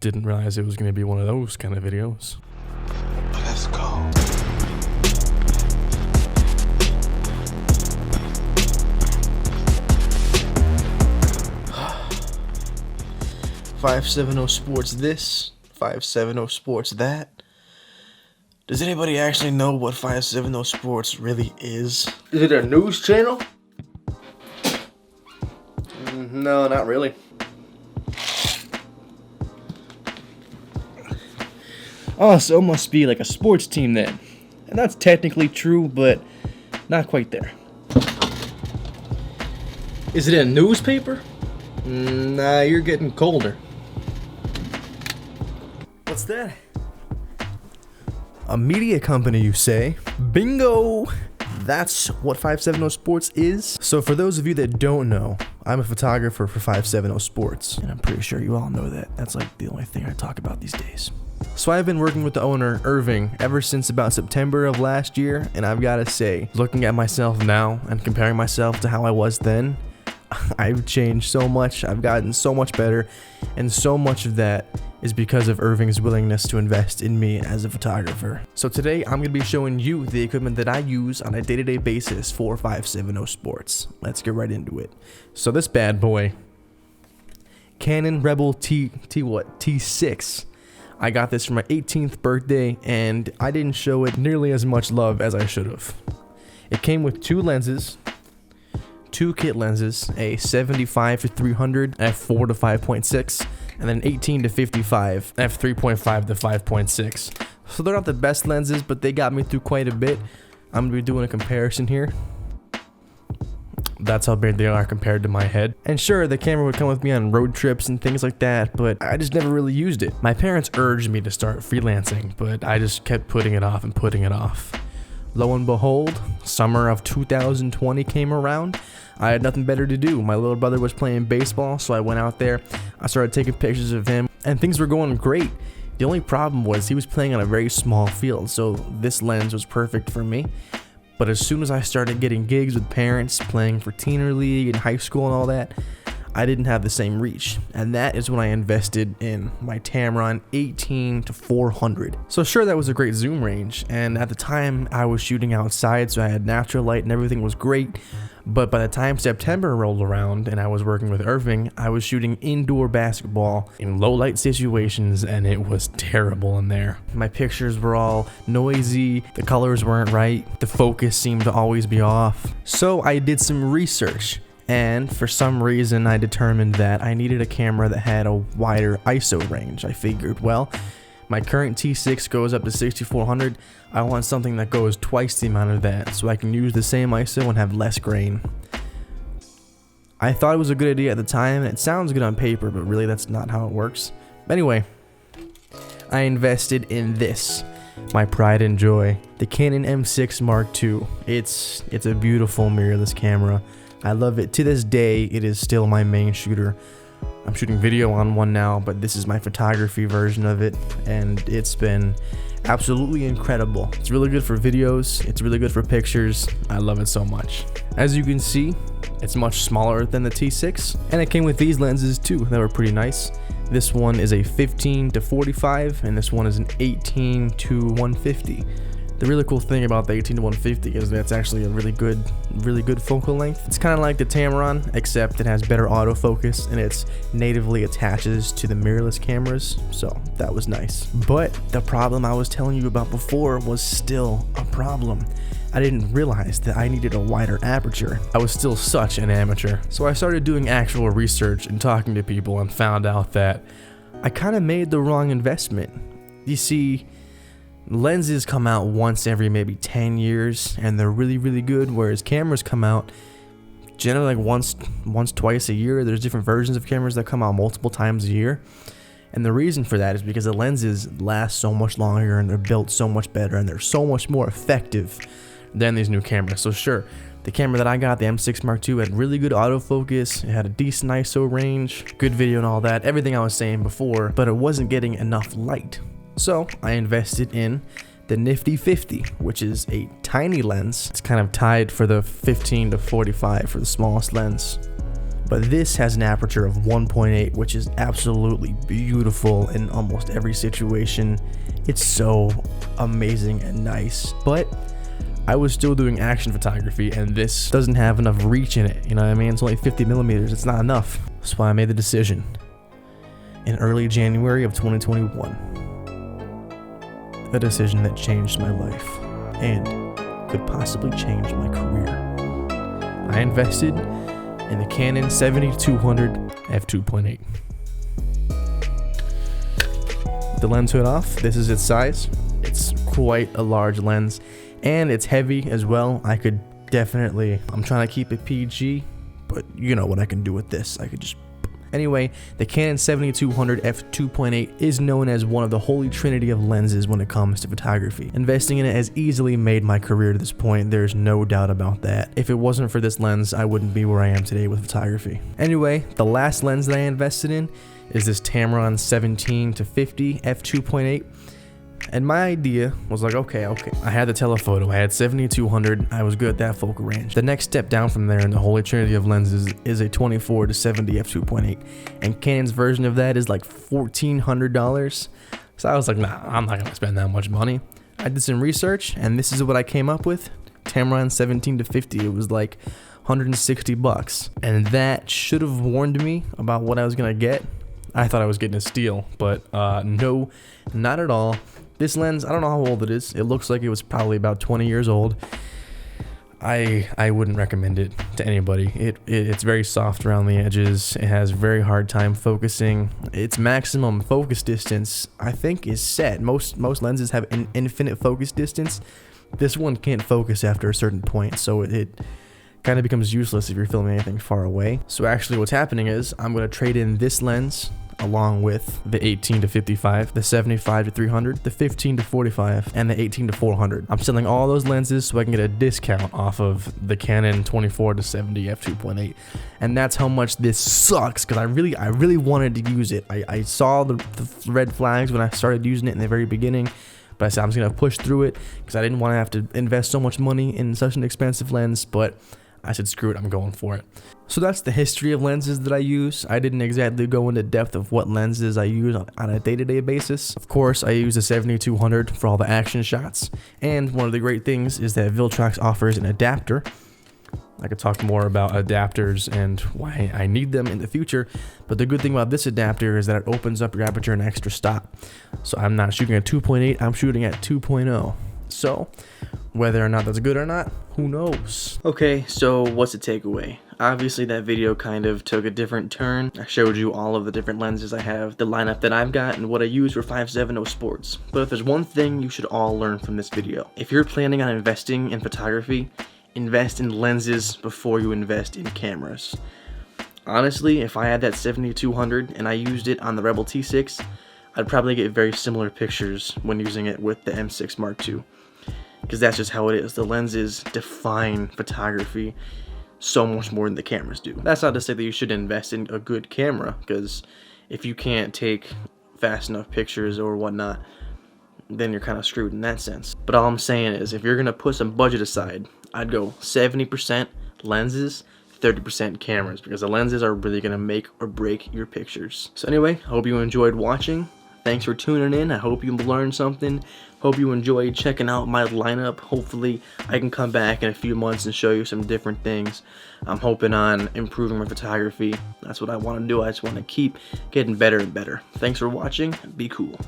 Didn't realize it was going to be one of those kind of videos. Let's go. .570 Sports this, 570 Sports that. Does anybody actually know what 570 Sports really is? Is it a news channel? No, not really. Oh, so it must be like a sports team then. And that's technically true, but not quite there. Is it a newspaper? Nah, you're getting colder. What's that? A media company, you say? Bingo! That's what 570 Sports is. So for those of you that don't know, I'm a photographer for 570 Sports. And I'm pretty sure you all know that. That's like the only thing I talk about these days. So I've been working with the owner, Irving, ever since about September of last year. And I've got to say, looking at myself now and comparing myself to how I was then, I've changed so much. I've gotten so much better. And so much of that is because of Irving's willingness to invest in me as a photographer. So today I'm going to be showing you the equipment that I use on a day-to-day basis for 570 Sports. Let's get right into it. So this bad boy, Canon Rebel T6. I got this for my 18th birthday and I didn't show it nearly as much love as I should have. It came with two lenses, two kit lenses, a 75-300 f4 to 5.6, and then 18-55 f3.5 to 5.6. So they're not the best lenses, but they got me through quite a bit. I'm gonna be doing a comparison here. That's how big they are compared to my head. And sure, the camera would come with me on road trips and things like that, but I just never really used it. My parents urged me to start freelancing, but I just kept putting it off and putting it off. Lo and behold, summer of 2020 came around. I had nothing better to do. My little brother was playing baseball, so I went out there. I started taking pictures of him, and things were going great. The only problem was he was playing on a very small field, so this lens was perfect for me. But as soon as I started getting gigs with parents, playing for Teener League and high school and all that, I didn't have the same reach. And that is when I invested in my Tamron 18-400. So sure, that was a great zoom range. And at the time I was shooting outside, so I had natural light and everything was great. But by the time September rolled around and I was working with Irving, I was shooting indoor basketball in low light situations and it was terrible in there. My pictures were all noisy, the colors weren't right, the focus seemed to always be off. So I did some research, and for some reason I determined that I needed a camera that had a wider ISO range. I figured, well, my current T6 goes up to 6400. I want something that goes twice the amount of that so I can use the same ISO and have less grain. I thought it was a good idea at the time, and it sounds good on paper, but really that's not how it works. Anyway, I invested in this, my pride and joy, the Canon M6 Mark II. It's a beautiful mirrorless camera. I love it. To this day, it is still my main shooter. I'm shooting video on one now, but this is my photography version of it, and it's been absolutely incredible. It's really good for videos, it's really good for pictures. I love it so much. As you can see, it's much smaller than the T6, and it came with these lenses too that were pretty nice. This one is a 15-45, and this one is an 18-150. The really cool thing about the 18-150 is that it's actually a really good focal length. It's kind of like the Tamron, except it has better autofocus and it's natively attaches to the mirrorless cameras, so that was nice. But the problem I was telling you about before was still a problem. I didn't realize that I needed a wider aperture. I was still such an amateur. So I started doing actual research and talking to people and found out that I kind of made the wrong investment. You see, lenses come out once every maybe 10 years and they're really good, whereas cameras come out generally like once twice a year. There's different versions of cameras that come out multiple times a year, and the reason for that is because the lenses last so much longer and they're built so much better and they're so much more effective than these new cameras. So sure, the camera that I got, the M6 Mark II, had really good autofocus, it had a decent ISO range, good video and all that, everything I was saying before, but it wasn't getting enough light. So I invested in the Nifty 50, which is a tiny lens. It's kind of tied for the 15-45 for the smallest lens. But this has an aperture of 1.8, which is absolutely beautiful in almost every situation. It's so amazing and nice. But I was still doing action photography, and this doesn't have enough reach in it. You know what I mean? It's only 50 millimeters. It's not enough. That's why I made the decision in early January of 2021. A decision that changed my life and could possibly change my career. I invested in the Canon 7200 f2.8. The lens hood off. This is its size. It's quite a large lens, and it's heavy as well. I'm trying to keep it PG, but you know what I can do with this. I could just... Anyway, the Canon 7200 f2.8 is known as one of the holy trinity of lenses when it comes to photography. Investing in it has easily made my career to this point, there's no doubt about that. If it wasn't for this lens, I wouldn't be where I am today with photography. Anyway, the last lens that I invested in is this Tamron 17-50 f2.8. And my idea was like, okay, I had the telephoto, I had 7200, I was good at that focal range. The next step down from there in the holy trinity of lenses is a 24-70 f2.8, and Canon's version of that is like $1,400. So I was like, nah, I'm not gonna spend that much money. I did some research, and this is what I came up with. Tamron 17-50, it was like $160, and that should have warned me about what I was gonna get. I thought I was getting a steal, but no, not at all. This lens, I don't know how old it is. It looks like it was probably about 20 years old. I wouldn't recommend it to anybody. It's very soft around the edges. It has very hard time focusing. Its maximum focus distance, I think, is set. Most lenses have an infinite focus distance. This one can't focus after a certain point, so it kind of becomes useless if you're filming anything far away. So actually what's happening is I'm going to trade in this lens along with the 18-55, the 75-300, the 15-45, and the 18-400. I'm selling all those lenses so I can get a discount off of the Canon 24-70 f2.8, and that's how much this sucks, because I really wanted to use it. I saw the red flags when I started using it in the very beginning, but I said I'm just gonna push through it because I didn't want to have to invest so much money in such an expensive lens, but I said, screw it, I'm going for it. So that's the history of lenses that I use. I didn't exactly go into depth of what lenses I use on a day-to-day basis. Of course, I use the 7200 for all the action shots. And one of the great things is that Viltrox offers an adapter. I could talk more about adapters and why I need them in the future. But the good thing about this adapter is that it opens up your aperture an extra stop. So I'm not shooting at 2.8, I'm shooting at 2.0. So whether or not that's good or not, who knows? Okay, so what's the takeaway? Obviously that video kind of took a different turn. I showed you all of the different lenses I have, the lineup that I've got, and what I use for 570 Sports. But if there's one thing you should all learn from this video, if you're planning on investing in photography, invest in lenses before you invest in cameras. Honestly, if I had that 7200 and I used it on the Rebel T6, I'd probably get very similar pictures when using it with the M6 Mark II. Because that's just how it is. The lenses define photography so much more than the cameras do. That's not to say that you should invest in a good camera, because if you can't take fast enough pictures or whatnot, then you're kind of screwed in that sense. But all I'm saying is, if you're going to put some budget aside, I'd go 70% lenses, 30% cameras, because the lenses are really going to make or break your pictures. So anyway, I hope you enjoyed watching. Thanks for tuning in. I hope you learned something. Hope you enjoyed checking out my lineup. Hopefully I can come back in a few months and show you some different things. I'm hoping on improving my photography. That's what I want to do. I just want to keep getting better and better. Thanks for watching. Be cool.